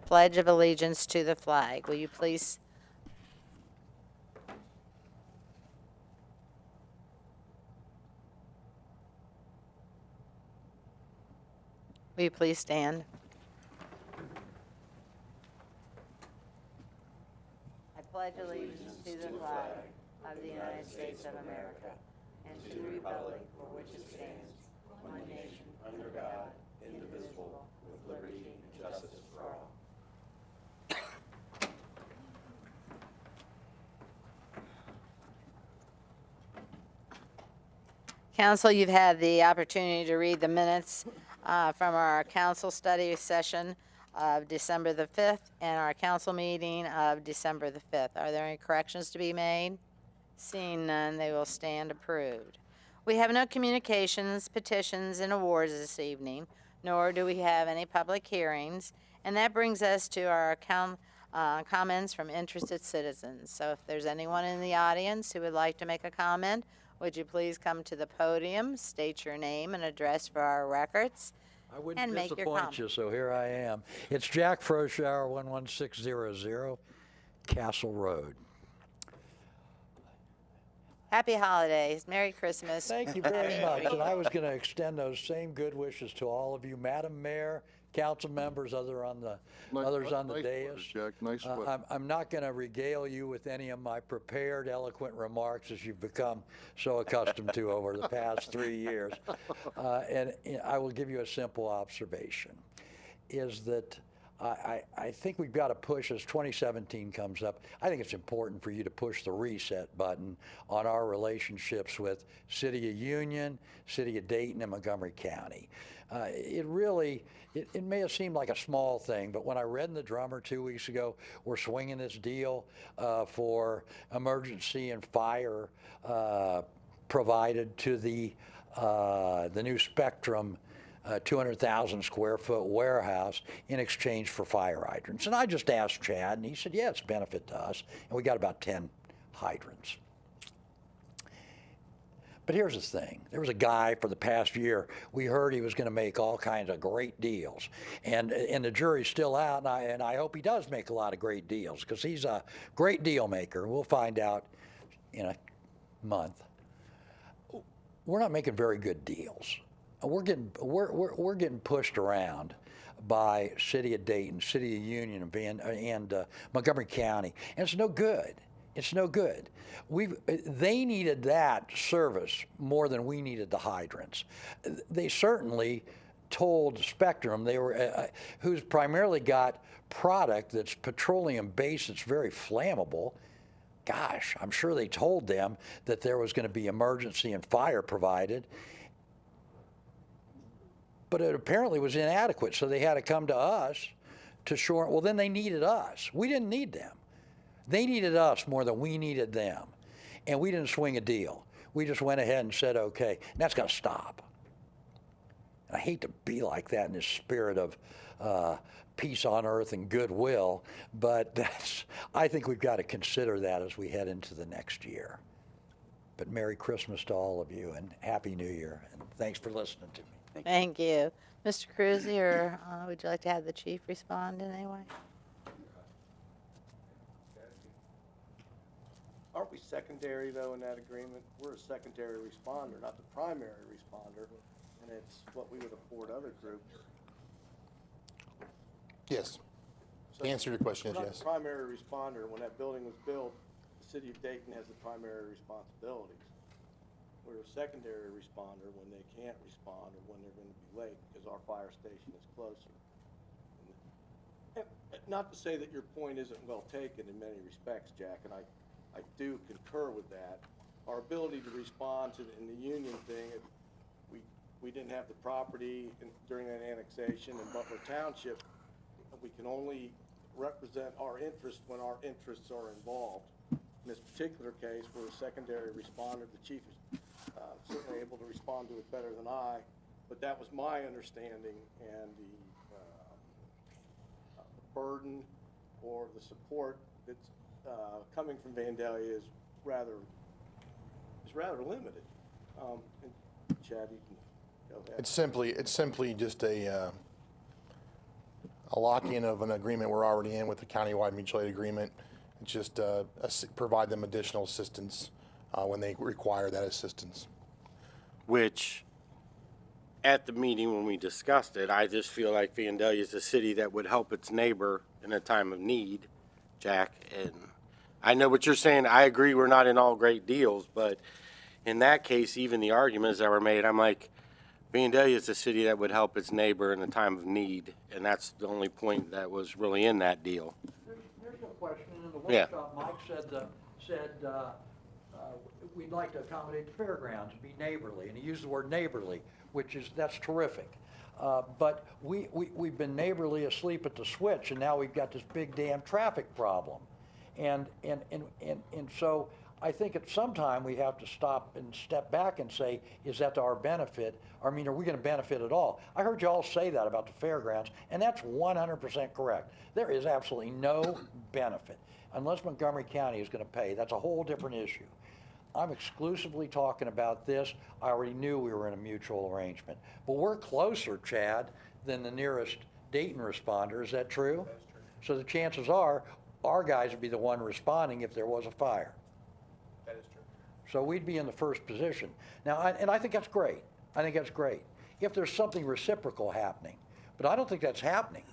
Pledge of allegiance to the flag. Will you please? Will you please stand? I pledge allegiance to the flag of the United States of America and to the republic for which it stands, one nation, under God, indivisible, with liberty and justice for all. Council, you've had the opportunity to read the minutes from our council study session of December the 5th and our council meeting of December the 5th. Are there any corrections to be made? Seeing none, they will stand approved. We have no communications, petitions, and awards this evening, nor do we have any public hearings, and that brings us to our comments from interested citizens. So if there's anyone in the audience who would like to make a comment, would you please come to the podium, state your name and address for our records, I wouldn't and make your disappoint comment. you, so here I am. It's Jack Froschauer, 11600 Castle Road. Happy holidays. Merry Christmas. Thank you very much. And I was going to extend those same good wishes to all of you, Madam Mayor, council members, others on the Nice dais. sweater, Jack. Nice sweater. I'm not going to regale you with any of my prepared, eloquent remarks as you've become so accustomed to over the past 3 years. And I will give you a simple observation, is that I think we've got to push, as 2017 comes up, I think it's important for you to push the reset button on our relationships with City of Union, City of Dayton, and Montgomery County. It may have seemed like a small thing, but when I read in the Drummer 2 weeks ago, we're swinging this deal for emergency and fire provided to the new Spectrum 200,000 square foot warehouse in exchange for fire hydrants. And I just asked Chad, and he said, yeah, it's a benefit to us. And we got about 10 hydrants. But here's the thing. There was a guy for the past year, we heard he was going to make all kinds of great deals. And the jury's still out, and I hope he does make a lot of great deals, because he's a great deal maker. We'll find out in a month. We're not making very good deals. We're getting pushed around by City of Dayton, City of Union, and Montgomery County, and it's no good. It's no good. They needed that service more than we needed the hydrants. They certainly told Spectrum, who's primarily got product that's petroleum based, that's very flammable. Gosh, I'm sure they told them that there was going to be emergency and fire provided. But it apparently was inadequate, so they had to come to us to shore. Well, then they needed us. We didn't need them. They needed us more than we needed them. And we didn't swing a deal. We just went ahead and said, okay, and that's got to stop. And I hate to be like that in this spirit of peace on earth and goodwill, but I think we've got to consider that as we head into the next year. But Merry Christmas to all of you, and Happy New Year, and thanks for listening to me. Thank you. Mr. Cruzy, or would you like to have the chief respond in any way? Aren't we secondary, though, in that agreement? We're a secondary responder, not the primary responder, and it's what we would afford other groups. Yes. So The answer to your question is we're not yes. the primary responder. When that building was built, the city of Dayton has the primary responsibilities. We're a secondary responder when they can't respond or when they're going to be late, because our fire station is closer. And not to say that your point isn't well taken in many respects, Jack, and I do concur with that. Our ability to respond to in the union thing, we didn't have the property during that annexation in Butler Township. We can only represent our interests when our interests are involved. In this particular case, we're a secondary responder. The chief is certainly able to respond to it better than I, but that was my understanding, and the burden or the support that's coming from Vandalia is rather limited. And Chad, you can go ahead. It's simply just a a lock-in of an agreement we're already in with the countywide mutual aid agreement. It's just provide them additional assistance when they require that assistance. Which, at the meeting when we discussed it, I just feel like Vandalia is a city that would help its neighbor in a time of need, Jack. And I know what you're saying. I agree we're not in all great deals, but in that case, even the arguments that were made, I'm like, Vandalia is a city that would help its neighbor in a time of need, and that's the only point that was really in that deal. There's no question. In the Yeah. workshop, Mike said we'd like to accommodate the fairgrounds and be neighborly, and he used the word neighborly, that's terrific. But we've been neighborly asleep at the switch, and now we've got this big damn traffic problem. And so I think at some time we have to stop and step back and say, is that to our benefit? I mean, are we going to benefit at all? I heard you all say that about the fairgrounds, and that's 100% correct. There is absolutely no benefit unless Montgomery County is going to pay. That's a whole different issue. I'm exclusively talking about this. I already knew we were in a mutual arrangement. But we're closer, Chad, than the nearest Dayton responder. Is that true? That's true. So the chances are our guys would be the one responding if there was a fire. That is true. So we'd be in the first position. Now, and I think that's great. I think that's great. If there's something reciprocal happening. But I don't think that's happening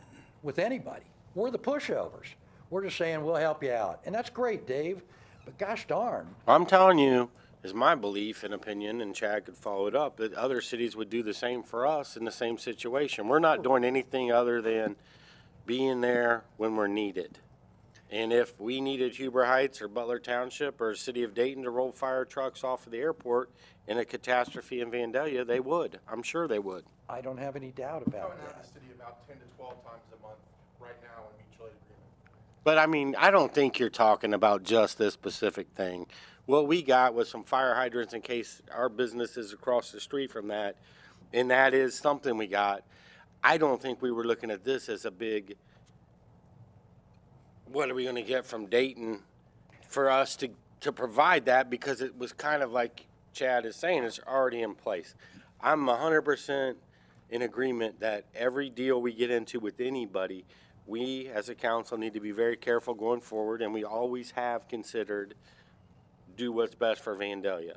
with anybody. We're the pushovers. We're just saying, we'll help you out. And that's great, Dave. But gosh darn. I'm telling you, is my belief and opinion, and Chad could follow it up, that other cities would do the same for us in the same situation. We're not doing anything other than being there when we're needed. And if we needed Huber Heights or Butler Township or City of Dayton to roll fire trucks off of the airport in a catastrophe in Vandalia, they would. I'm sure they would. I don't have any doubt about Going out that. the city about 10 to 12 times a month right now in mutual aid agreement. But I mean, I don't think you're talking about just this specific thing. What we got was some fire hydrants in case our business is across the street from that, and that is something we got. I don't think we were looking at this as a big, what are we going to get from Dayton for us to provide that, because it was kind of like Chad is saying, it's already in place. I'm 100% in agreement that every deal we get into with anybody, we as a council need to be very careful going forward, and we always have considered do what's best for Vandalia.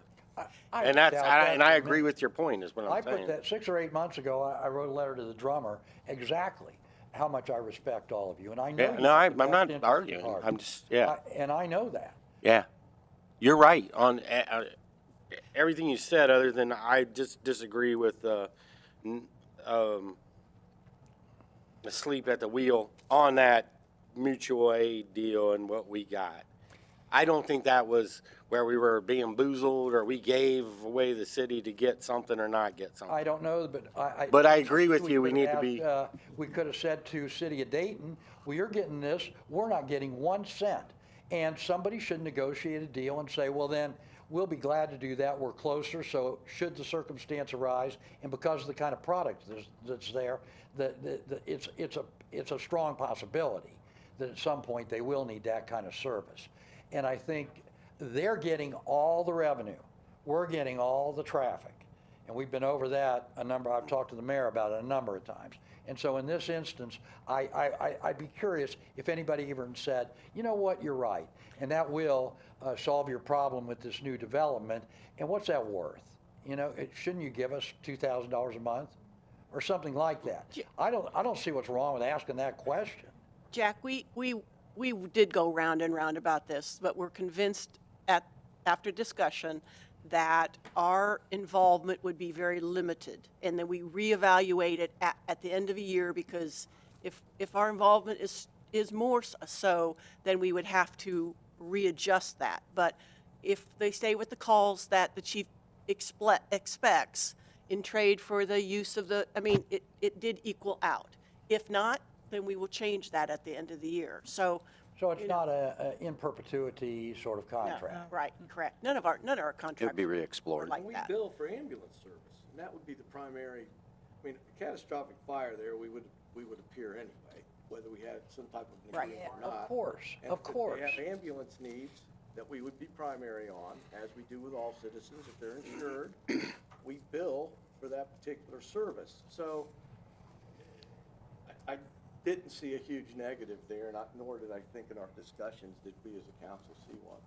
And that's, I agree with your point, is what I I'm put saying. that 6 or 8 months ago, I wrote a letter to the drummer exactly how much I respect all of you. And I know. Yeah, you no, put I'm the not best interest arguing. at heart. I'm just, yeah, And I know that. yeah. You're right on everything you said, other than I just disagree with the sleep at the wheel on that mutual aid deal and what we got. I don't think that was where we were being boozled or we gave away the city to get something or not get something. I don't know, but But I agree with you, we could need have to be- asked, we could have said to City of Dayton, well, you're getting this, we're not getting 1 cent. And somebody should negotiate a deal and say, well, then, we'll be glad to do that, we're closer, so should the circumstance arise, and because of the kind of product that's there, it's a strong possibility that at some point they will need that kind of service. And I think they're getting all the revenue. We're getting all the traffic. And we've been over that I've talked to the mayor about it a number of times. And so in this instance, I'd be curious if anybody even said, you know what, you're right. And that will solve your problem with this new development. And what's that worth? You know, shouldn't you give us $2,000 a month or something like that? I don't see what's wrong with asking that question. Jack, we did go round and round about this, but we're convinced after discussion that our involvement would be very limited, and then we reevaluate it at the end of a year, because if our involvement is more so, then we would have to readjust that. But if they stay with the calls that the chief expects in trade for the use of it did equal out. If not, then we will change that at the end of the year. So it's not a in perpetuity sort of contract. right, correct. None of our contracts. It would be re-explored. Like We that. bill for ambulance service, and that would be the primary, I mean, a catastrophic fire there, we would appear anyway, whether we had some type of an Right. agreement or Of not. course, And of course. if they have ambulance needs that we would be primary on, as we do with all citizens, if they're insured, we bill for that particular service. So didn't see a huge negative there, nor did I think in our discussions did we as a council see one.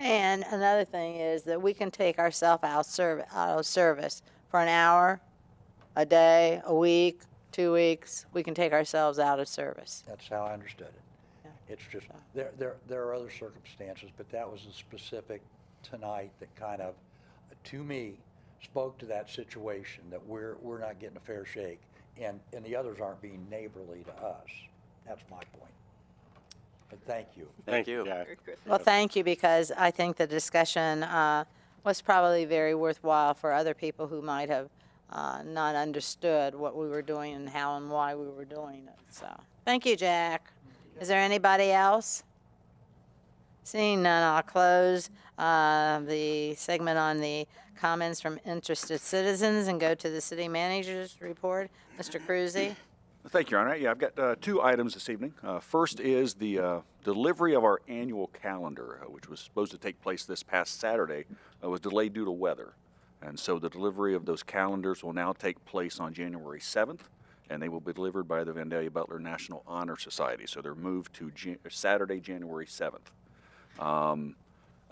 And another thing is that we can take ourselves out of service for an hour, a day, a week, 2 weeks. We can take ourselves out of service. That's how I understood it. It's just, there are other circumstances, but that was the specific tonight that kind of, to me, spoke to that situation, that we're not getting a fair shake, and the others aren't being neighborly to us. That's my point. But thank you. Thank you, Jack. Well, thank you, because I think the discussion was probably very worthwhile for other people who might have not understood what we were doing and how and why we were doing it. So, thank you, Jack. Is there anybody else? Seeing none, I'll close the segment on the comments from interested citizens and go to the city manager's report. Mr. Cruzy? Thank you, Your Honor. Yeah, I've got 2 items this evening. First is the delivery of our annual calendar, which was supposed to take place this past Saturday, was delayed due to weather. And so the delivery of those calendars will now take place on January 7th, and they will be delivered by the Vandalia Butler National Honor Society. So they're moved to Saturday, January 7th.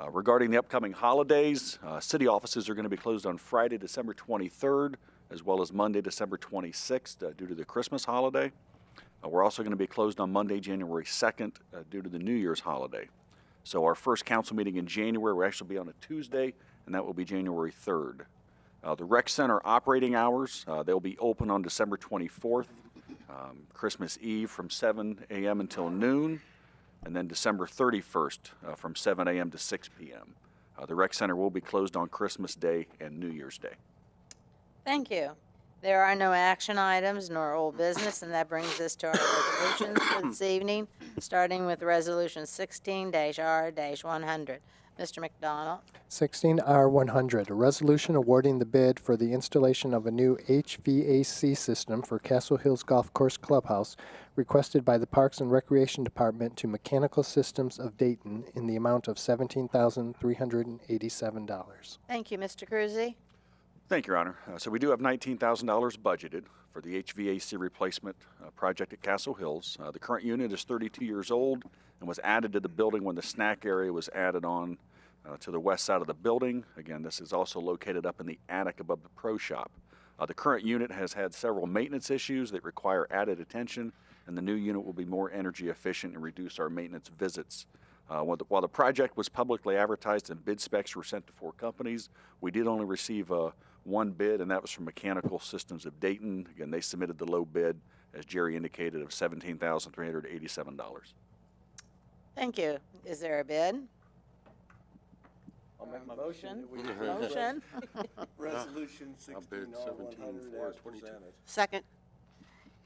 Regarding the upcoming holidays, city offices are going to be closed on Friday, December 23rd, as well as Monday, December 26th, due to the Christmas holiday. We're also going to be closed on Monday, January 2nd, due to the New Year's holiday. So our first council meeting in January will actually be on a Tuesday, and that will be January 3rd. The rec center operating hours, they'll be open on December 24th, Christmas Eve from 7 a.m. until noon, and then December 31st from 7 a.m. to 6 p.m. The rec center will be closed on Christmas Day and New Year's Day. Thank you. There are no action items nor old business, and that brings us to our resolutions for this evening, starting with Resolution 16-R-100. Mr. McDonald? 16R100, a resolution awarding the bid for the installation of a new HVAC system for Castle Hills Golf Course Clubhouse, requested by the Parks and Recreation Department to Mechanical Systems of Dayton in the amount of $17,387. Thank you, Mr. Cruzy. Thank you, Your Honor. So we do have $19,000 budgeted for the HVAC replacement project at Castle Hills. The current unit is 32 years old and was added to the building when the snack area was added on to the west side of the building. Again, this is also located up in the attic above the pro shop. The current unit has had several maintenance issues that require added attention, and the new unit will be more energy efficient and reduce our maintenance visits. While the project was publicly advertised and bid specs were sent to 4 companies, we did only receive one bid, and that was from Mechanical Systems of Dayton. Again, they submitted the low bid, as Jerry indicated, of $17,387. Thank you. Is there a bid? I'll make a motion that we Motion? Resolution I'll bid 16R100 as 17,422. presented. Second.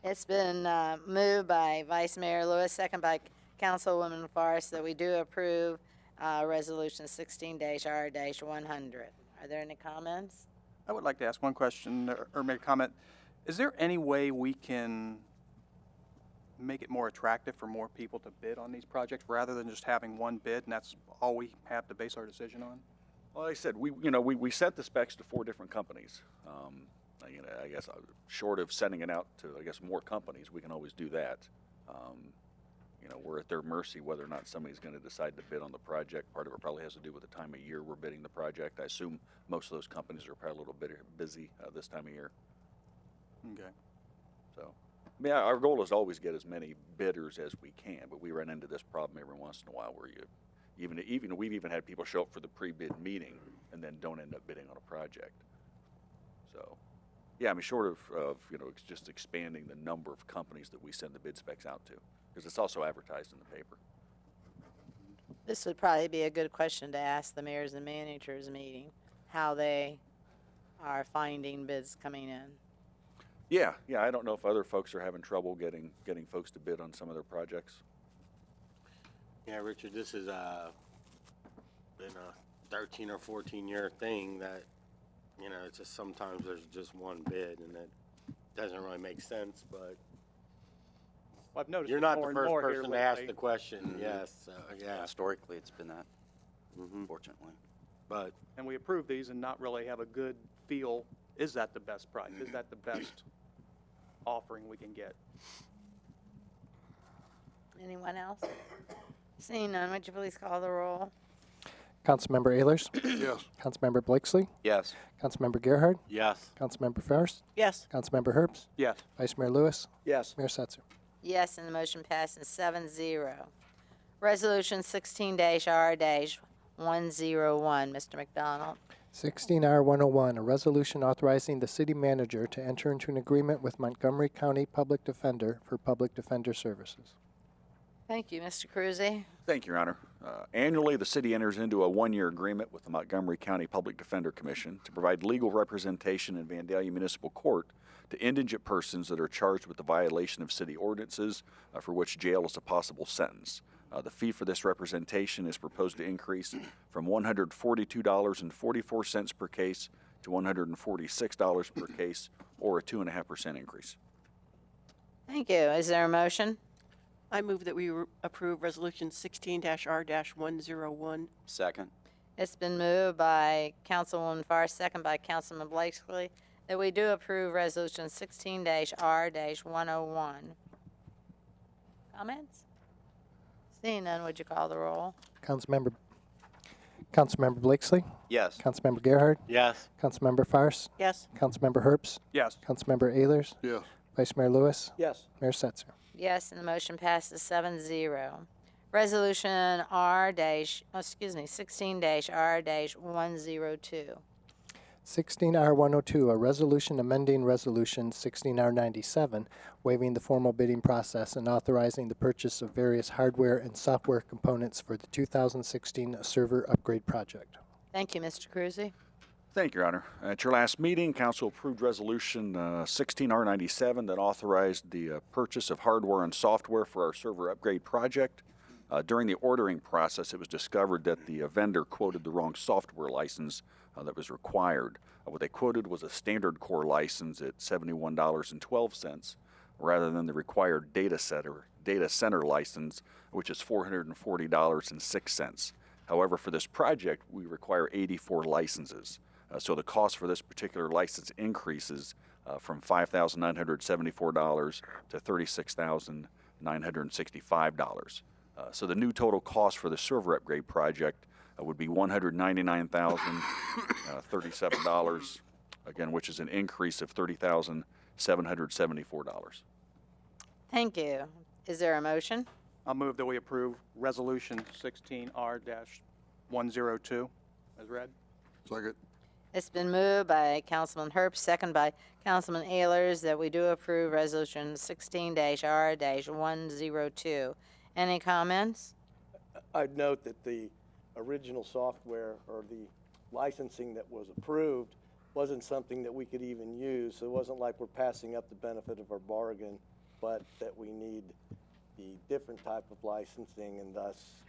It's been moved by Vice Mayor Lewis, second by Councilwoman Forrest, that we do approve Resolution 16-R-100. Are there any comments? I would like to ask one question or make a comment. Is there any way we can make it more attractive for more people to bid on these projects rather than just having one bid and that's all we have to base our decision on? Well, like I said, we sent the specs to 4 different companies. I guess short of sending it out to, more companies, we can always do that. We're at their mercy whether or not somebody's going to decide to bid on the project. Part of it probably has to do with the time of year we're bidding the project. I assume most of those companies are probably a little bit busy this time of year. Okay. So, our goal is to always get as many bidders as we can, but we run into this problem every once in a while where we've even had people show up for the pre-bid meeting and then don't end up bidding on a project. So, yeah, short of it's just expanding the number of companies that we send the bid specs out to, because it's also advertised in the paper. This would probably be a good question to ask the mayors and managers meeting, how they are finding bids coming in. Yeah, I don't know if other folks are having trouble getting folks to bid on some of their projects. Yeah, Richard, this has been a 13 or 14 year thing that, it's just sometimes there's just one bid and it doesn't really make sense, but Well, I've noticed you're it not more the and first more here person to ask lately. the question, yes, yeah. Historically, it's been that, Mhm. fortunately. But, And we approve these and not really have a good feel, is that the best price? Is that the best offering we can get? Anyone else? Seeing none, would you please call the roll? Councilmember Ayers, Yes. Councilmember Blakesley, Yes. Councilmember Gerhard, Yes. Councilmember Fairst, Yes. Councilmember Herbst, Yes. Vice Mayor Lewis, Yes. Mayor Setzer. Yes, and the motion passes 7-0. Resolution 16-R-101, Mr. McDonald. 16R101, a resolution authorizing the city manager to enter into an agreement with Montgomery County Public Defender for public defender services. Thank you, Mr. Cruzy. Thank you, Your Honor. Annually, the city enters into a one-year agreement with the Montgomery County Public Defender Commission to provide legal representation in Vandalia Municipal Court to indigent persons that are charged with the violation of city ordinances for which jail is a possible sentence. The fee for this representation is proposed to increase from $142.44 per case to $146 per case, or a 2.5% increase. Thank you. Is there a motion? I move that we approve Resolution 16-R-101. Second. It's been moved by Councilwoman Farr, second by Councilman Blakesley, that we do approve Resolution 16-R-101. Comments? Seeing none, would you call the roll? Councilmember Blakesley, Yes. Councilmember Gerhard, Yes. Councilmember Fairst, Yes. Councilmember Herbst, Yes. Councilmember Ayers, Yes. Vice Mayor Lewis, Yes. Mayor Setzer. Yes, and the motion passes 7-0. Resolution 16-R-102. 16R102, a resolution amending Resolution 16R97, waiving the formal bidding process and authorizing the purchase of various hardware and software components for the 2016 server upgrade project. Thank you, Mr. Cruzy. Thank you, Your Honor. At your last meeting, Council approved Resolution 16R97 that authorized the purchase of hardware and software for our server upgrade project. During the ordering process, it was discovered that the vendor quoted the wrong software license that was required. What they quoted was a standard core license at $71.12 rather than the required data center license, which is $440.06. However, for this project, we require 84 licenses. So the cost for this particular license increases from $5,974 to $36,965. So the new total cost for the server upgrade project would be $199,037, again, which is an increase of $30,774. Thank you. Is there a motion? I'll move that we approve Resolution 16R-102 as read. Second. It's been moved by Councilman Herbst, second by Councilman Ayers, that we do approve Resolution 16-R-102. Any comments? I'd note that the original software or the licensing that was approved wasn't something that we could even use. So it wasn't like we're passing up the benefit of our bargain, but that we need the different type of licensing and thus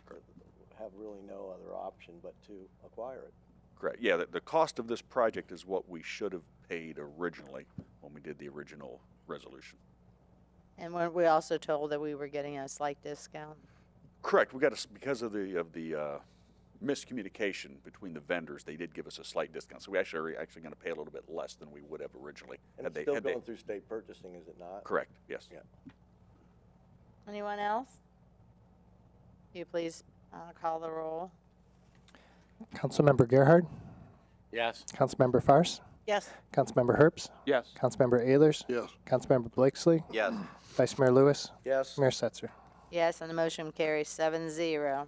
have really no other option but to acquire it. Correct. Yeah, the cost of this project is what we should have paid originally when we did the original resolution. And we also told that we were getting a slight discount. Correct. We got because of the miscommunication between the vendors. They did give us a slight discount, so we are actually going to pay a little bit less than we would have originally. And it's still going through state purchasing, is it not? Correct. Yes. Yeah. Anyone else? Will you please call the roll? Councilmember Gerhard, Yes. Councilmember Fairst, Yes. Councilmember Herbst, Yes. Councilmember Ayers, Yes. Councilmember Blakesley, Yes. Vice Mayor Lewis, Yes. Mayor Setzer. Yes, and the motion carries 7-0.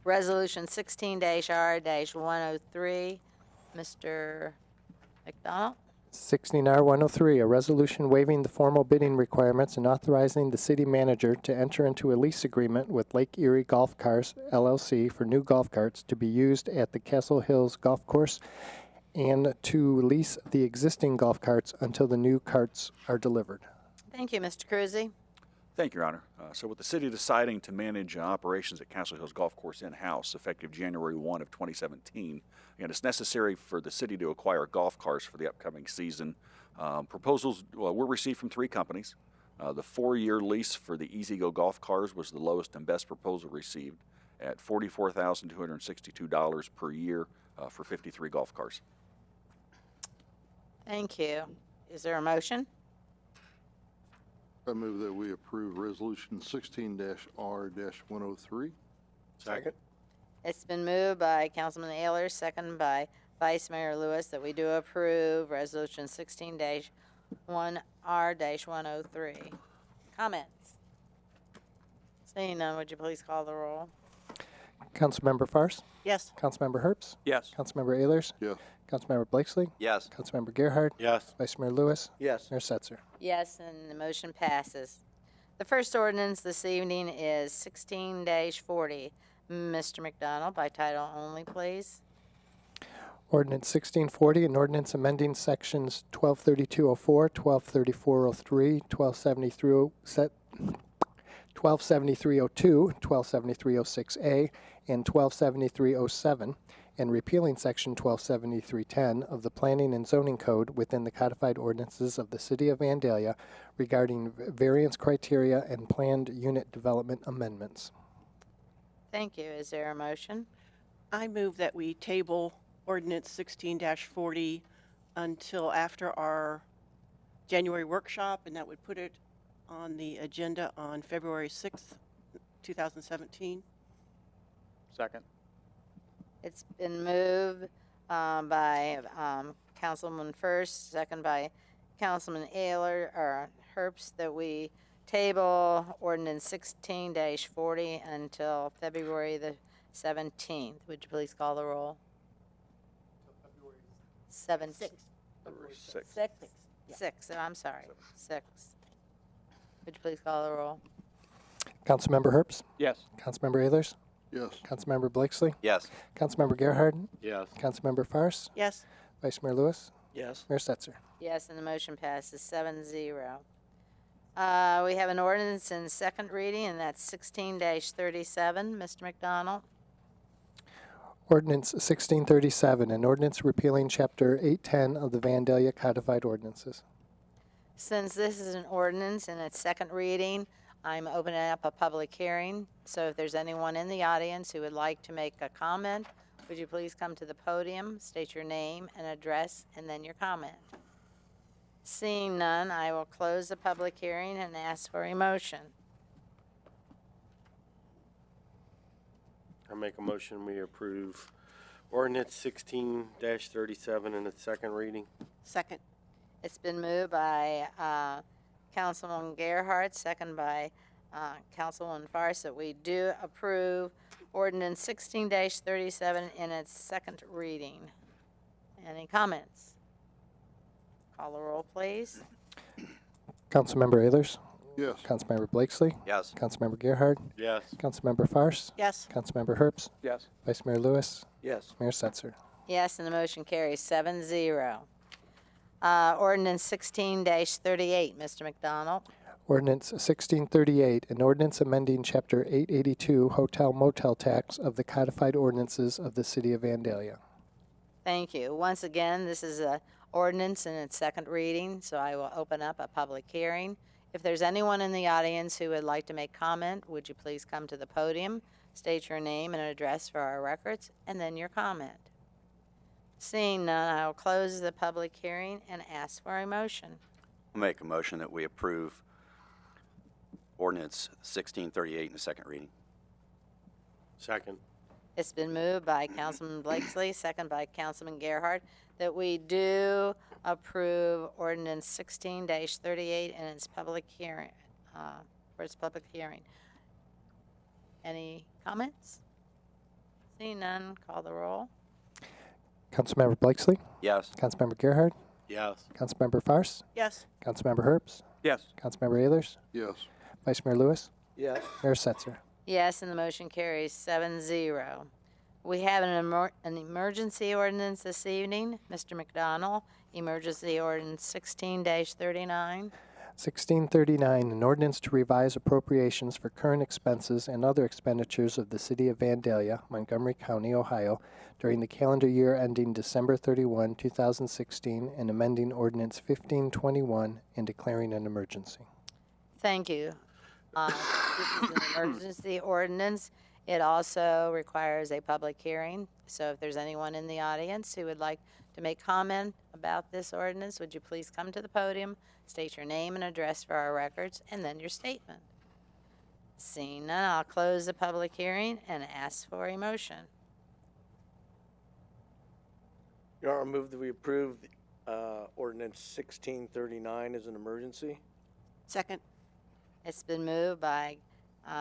Resolution 16-R-103, Mr. McDonald. 16R103, a resolution waiving the formal bidding requirements and authorizing the city manager to enter into a lease agreement with Lake Erie Golf Cars LLC for new golf carts to be used at the Castle Hills Golf Course and to lease the existing golf carts until the new carts are delivered. Thank you, Mr. Cruzy. Thank you, Your Honor. So with the city deciding to manage operations at Castle Hills Golf Course in-house effective January 1 of 2017, and it's necessary for the city to acquire golf carts for the upcoming season. Proposals were received from 3 companies. The 4-year lease for the EasyGo golf cars was the lowest and best proposal received at $44,262 per year for 53 golf cars. Thank you. Is there a motion? I move that we approve Resolution 16-R-103. Second. It's been moved by Councilman Ayler, second by Vice Mayor Lewis, that we do approve Resolution 16-1R-103. Comments? Seeing none, would you please call the roll? Councilmember Fairst, Yes. Councilmember Herbst, Yes. Councilmember Ayers, Yes. Councilmember Blakesley, Yes. Councilmember Gerhard, Yes. Vice Mayor Lewis, Yes. Mayor Setzer. Yes, and the motion passes. The first ordinance this evening is 16-40. Mr. McDonald, by title only, please. Ordinance 1640, an ordinance amending sections 123204, 123403, 127302, 127306A, and 127307, and repealing section 127310 of the Planning and Zoning Code within the codified ordinances of the City of Vandalia regarding variance criteria and planned unit development amendments. Thank you. Is there a motion? I move that we table ordinance 16-40 until after our January workshop, and that would put it on the agenda on February 6th, 2017. Second. It's been moved by Councilman First, second by Councilman Ayler, or Herbst, that we table ordinance 16-40 until February the 17th. Would you please call the roll? February 6. Six, I'm sorry, 6. Would you please call the roll? Councilmember Herbst, Yes. Councilmember Ayers, Yes. Councilmember Blakesley, Yes. Councilmember Gerhard, Yes. Councilmember Fairst, Yes. Vice Mayor Lewis, Yes. Mayor Setzer. Yes, and the motion passes 7-0. We have an ordinance in second reading, and that's 16-37. Mr. McDonald? Ordinance 1637, an ordinance repealing Chapter 810 of the Vandalia Codified Ordinances. Since this is an ordinance in its second reading, I'm opening up a public hearing. So if there's anyone in the audience who would like to make a comment, would you please come to the podium, state your name and address, and then your comment. Seeing none, I will close the public hearing and ask for a motion. I make a motion we approve ordinance 16-37 in its second reading. Second. It's been moved by Councilman Gerhardt, second by Councilman Fairst, that we do approve ordinance 16-37 in its second reading. Any comments? Call the roll, please. Councilmember Ayers, Yes. Councilmember Blakesley, Yes. Councilmember Gerhard, Yes. Councilmember Fairst, Yes. Councilmember Herbst, Yes. Vice Mayor Lewis, Yes. Mayor Setzer. Yes, and the motion carries 7-0. Ordinance 16-38, Mr. McDonald. Ordinance 1638, an ordinance amending Chapter 882 Hotel Motel Tax of the Codified Ordinances of the City of Vandalia. Thank you. Once again, this is an ordinance in its second reading, so I will open up a public hearing. If there's anyone in the audience who would like to make comment, would you please come to the podium, state your name and address for our records, and then your comment. Seeing none, I will close the public hearing and ask for a motion. I'll make a motion that we approve ordinance 1638 in the second reading. Second. It's been moved by Councilman Blakesley, second by Councilman Gerhard, that we do approve ordinance 16-38 in its public hearing, for its public hearing. Any comments? Seeing none, call the roll. Councilmember Blakesley, Yes. Councilmember Gerhard, Yes. Councilmember Fairst, Yes. Councilmember Herbst, Yes. Councilmember Ayers, Yes. Vice Mayor Lewis, Yes. Mayor Setzer. Yes, and the motion carries 7-0. We have an emergency ordinance this evening. Mr. McDonald, emergency ordinance 16-39. 1639, an ordinance to revise appropriations for current expenses and other expenditures of the City of Vandalia, Montgomery County, Ohio, during the calendar year ending December 31, 2016, and amending Ordinance 1521 and declaring an emergency. Thank you. This is an emergency ordinance. It also requires a public hearing. So if there's anyone in the audience who would like to make comment about this ordinance, would you please come to the podium, State your name and address for our records, and then your statement. Seeing none, I'll close the public hearing and ask for a motion. Your Honor, I move that we approve ordinance 1639 as an emergency. Second. It's been moved by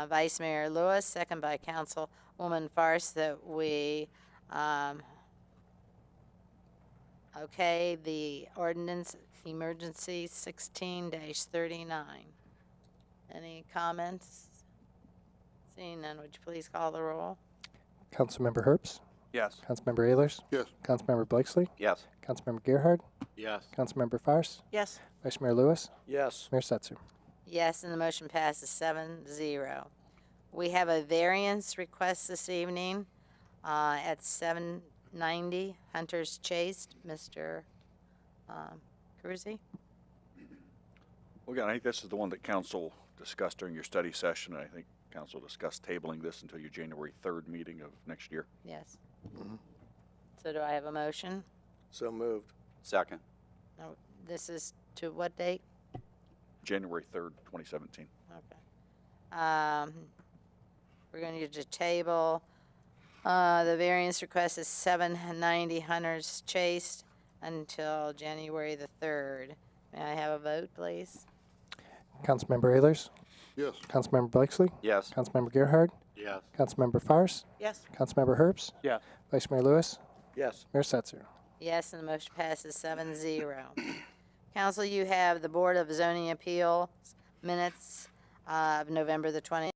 Vice Mayor Lewis, second by Councilwoman Farce, that we okay the ordinance emergency 16-39. Any comments? Seeing none, would you please call the roll? Councilmember Herbst, Yes. Councilmember Ayers, Yes. Councilmember Blakesley, Yes. Councilmember Gerhard, Yes. Councilmember Farce, Yes. Vice Mayor Lewis, Yes. Mayor Setzer. Yes, and the motion passes 7-0. We have a variance request this evening at 790 Hunter's Chase. Mr. Cruzy? Well, again, I think this is the one that council discussed during your study session, and I think council discussed tabling this until your January 3rd meeting of next year. Yes. So do I have a motion? So moved. Second. No, this is to what date? January 3rd, 2017. Okay. We're going to get to table. The variance request is 790 Hunter's Chase until January the 3rd. May I have a vote, please? Councilmember Ayers, Yes. Councilmember Blakesley, Yes. Councilmember Gerhard, Yes. Councilmember Farce, Yes. Councilmember Herbst, Yes. Vice Mayor Lewis, Yes. Mayor Setzer. Yes, and the motion passes 7-0. Council, you have the Board of Zoning Appeals minutes of November the 20th.